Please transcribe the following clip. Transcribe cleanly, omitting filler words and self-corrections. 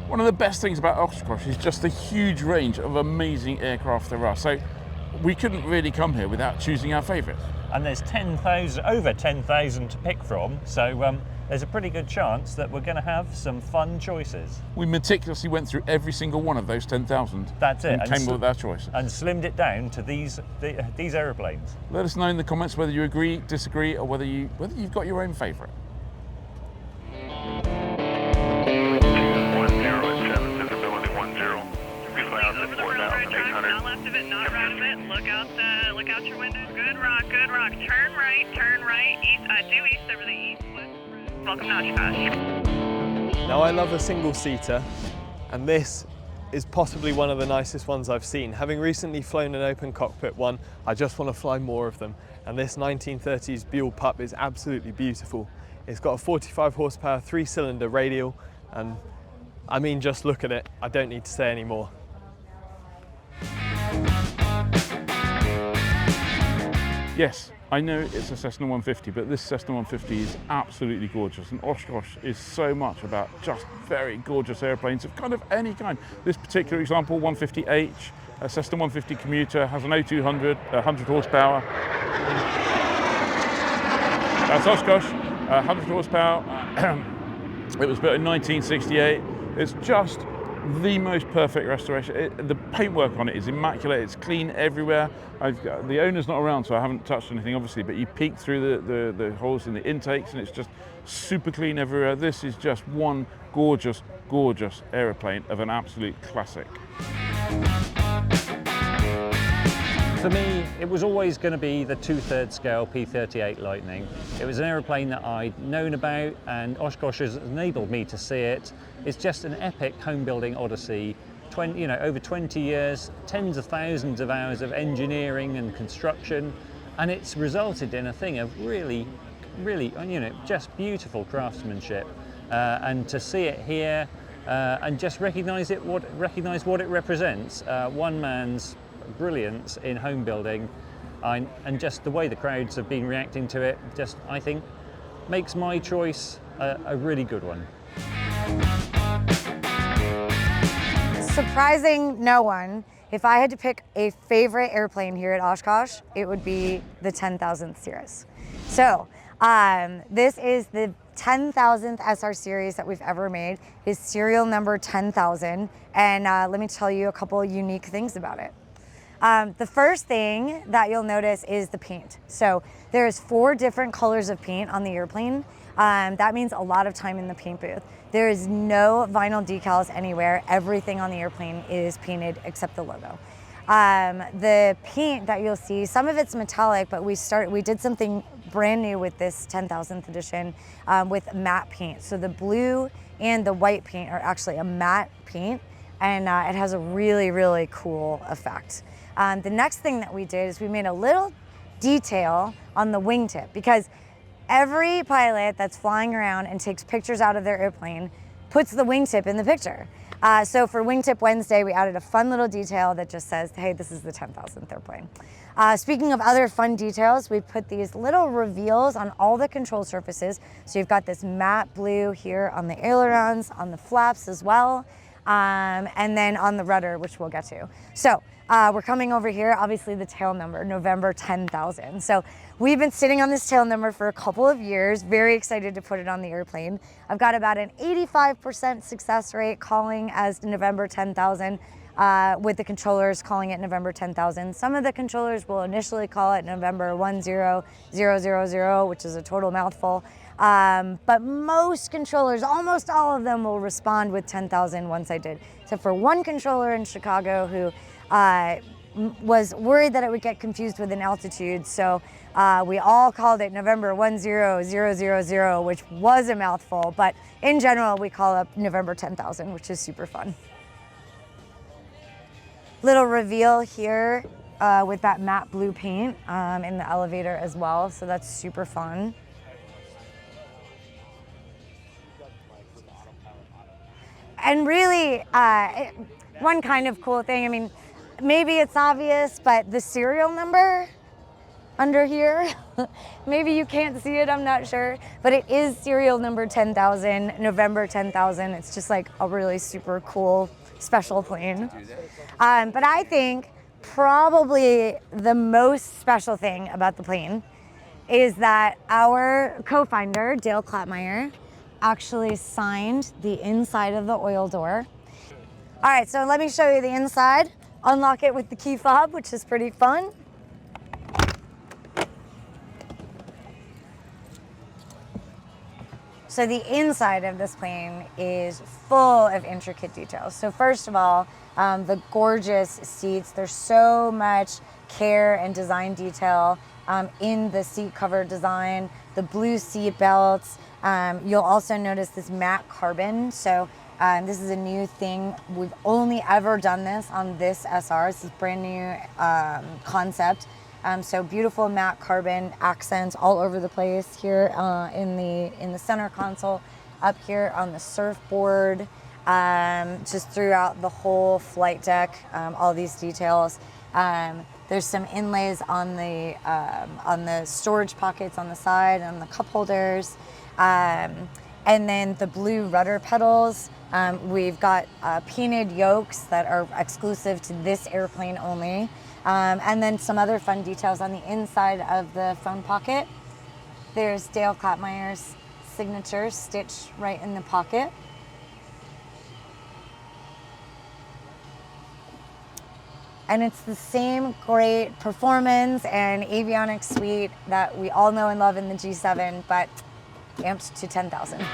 One of the best things about Oshkosh is just the huge range of amazing aircraft there are. So we couldn't really come here without choosing our favourite. And there's 10,000, over 10,000 to pick from, so there's a pretty good chance that we're going to have some fun choices. We meticulously went through every single one of those 10,000. That's it. And came up with our choice. And slimmed it down to these aeroplanes. Let us know in the comments whether you agree, disagree, or whether you've got your own favourite. 10, visibility 10. Be cloud at 4,800. Not left of it, not right of it. Look out your windows. Good rock, good rock. Turn right, east, due east over the east. Welcome to Oshkosh. Now I love a single-seater, and this is possibly one of the nicest ones I've seen. Having recently flown an open cockpit one, I just want to fly more of them. And this 1930s Bu Pup is absolutely beautiful. It's got a 45 horsepower, 3-cylinder radial, and I mean, just look at it. I don't need to say any more. Yes, I know it's a Cessna 150, but this Cessna 150 is absolutely gorgeous, and Oshkosh is so much about just very gorgeous airplanes of kind of any kind. This particular example, 150H, a Cessna 150 commuter, has an 0200, 100 horsepower. That's Oshkosh, 100 horsepower. It was built in 1968. It's just the most perfect restoration. The paintwork on it is immaculate. It's clean everywhere. The owner's not around, so I haven't touched anything, obviously, but you peek through the holes in the intakes and it's just super clean everywhere. This is just one gorgeous, gorgeous aeroplane of an absolute classic. For me, it was always going to be the 2/3 scale P-38 Lightning. It was an aeroplane that I'd known about, and Oshkosh has enabled me to see it. It's just an epic home building odyssey. Over 20 years, tens of thousands of hours of engineering and construction, and it's resulted in a thing of really, just beautiful craftsmanship. And to see it here and just recognise what it represents, one man's brilliance in home building, and just the way the crowds have been reacting to it, just I think makes my choice a really good one. Surprising no one, if I had to pick a favorite airplane here at Oshkosh, it would be the 10,000th Cirrus. So this is the 10,000th SR Series that we've ever made. Is serial number 10,000, and let me tell you a couple unique things about it. The first thing that you'll notice is the paint. So there's 4 different colors of paint on the airplane. That means a lot of time in the paint booth. There is no vinyl decals anywhere. Everything on the airplane is painted except the logo. The paint that you'll see, some of it's metallic, but we did something brand new with this 10,000th edition with matte paint. So the blue and the white paint are actually a matte paint, and it has a really, really cool effect. The next thing that we did is we made a little detail on the wingtip, because every pilot that's flying around and takes pictures out of their airplane puts the wingtip in the picture. So for Wingtip Wednesday, we added a fun little detail that just says, hey, this is the 10,000th airplane. Speaking of other fun details, we put these little reveals on all the control surfaces. So you've got this matte blue here on the ailerons, on the flaps as well, and then on the rudder, which we'll get to. So we're coming over here, obviously the tail number, November 10,000. So we've been sitting on this tail number for a couple of years, very excited to put it on the airplane. I've got about an 85% success rate calling as November 10,000, with the controllers calling it November 10,000. Some of the controllers will initially call it November 10,000, which is a total mouthful. But most controllers, almost all of them, will respond with 10,000 once I did, except for one controller in Chicago who was worried that it would get confused with an altitude, so we all called it November 10,000, which was a mouthful, but in general we call it November 10,000, which is super fun. Little reveal here with that matte blue paint in the elevator as well, so that's super fun. And really, one kind of cool thing, I mean, maybe it's obvious, but the serial number under here. Maybe you can't see it, I'm not sure, but it is serial number 10,000, November 10,000. It's just like a really super cool, special plane. But I think probably the most special thing about the plane is that our co-finder, Dale Klapmeyer, actually signed the inside of the oil door. All right, so let me show you the inside. Unlock it with the key fob, which is pretty fun. So the inside of this plane is full of intricate details. So first of all, the gorgeous seats. There's so much care and design detail in the seat cover design, the blue seat belts. You'll also notice this matte carbon. So this is a new thing. We've only ever done this on this SR. This is brand new concept. So beautiful matte carbon accents all over the place here in the center console, up here on the surfboard, just throughout the whole flight deck. All these details. There's some inlays on the storage pockets on the side, on the cup holders, and then the blue rudder pedals. We've got painted yokes that are exclusive to this airplane only. And then some other fun details on the inside of the phone pocket. There's Dale Klapmeyer's signature stitched right in the pocket. And it's the same great performance and avionics suite that we all know and love in the G7, but amped to 10,000.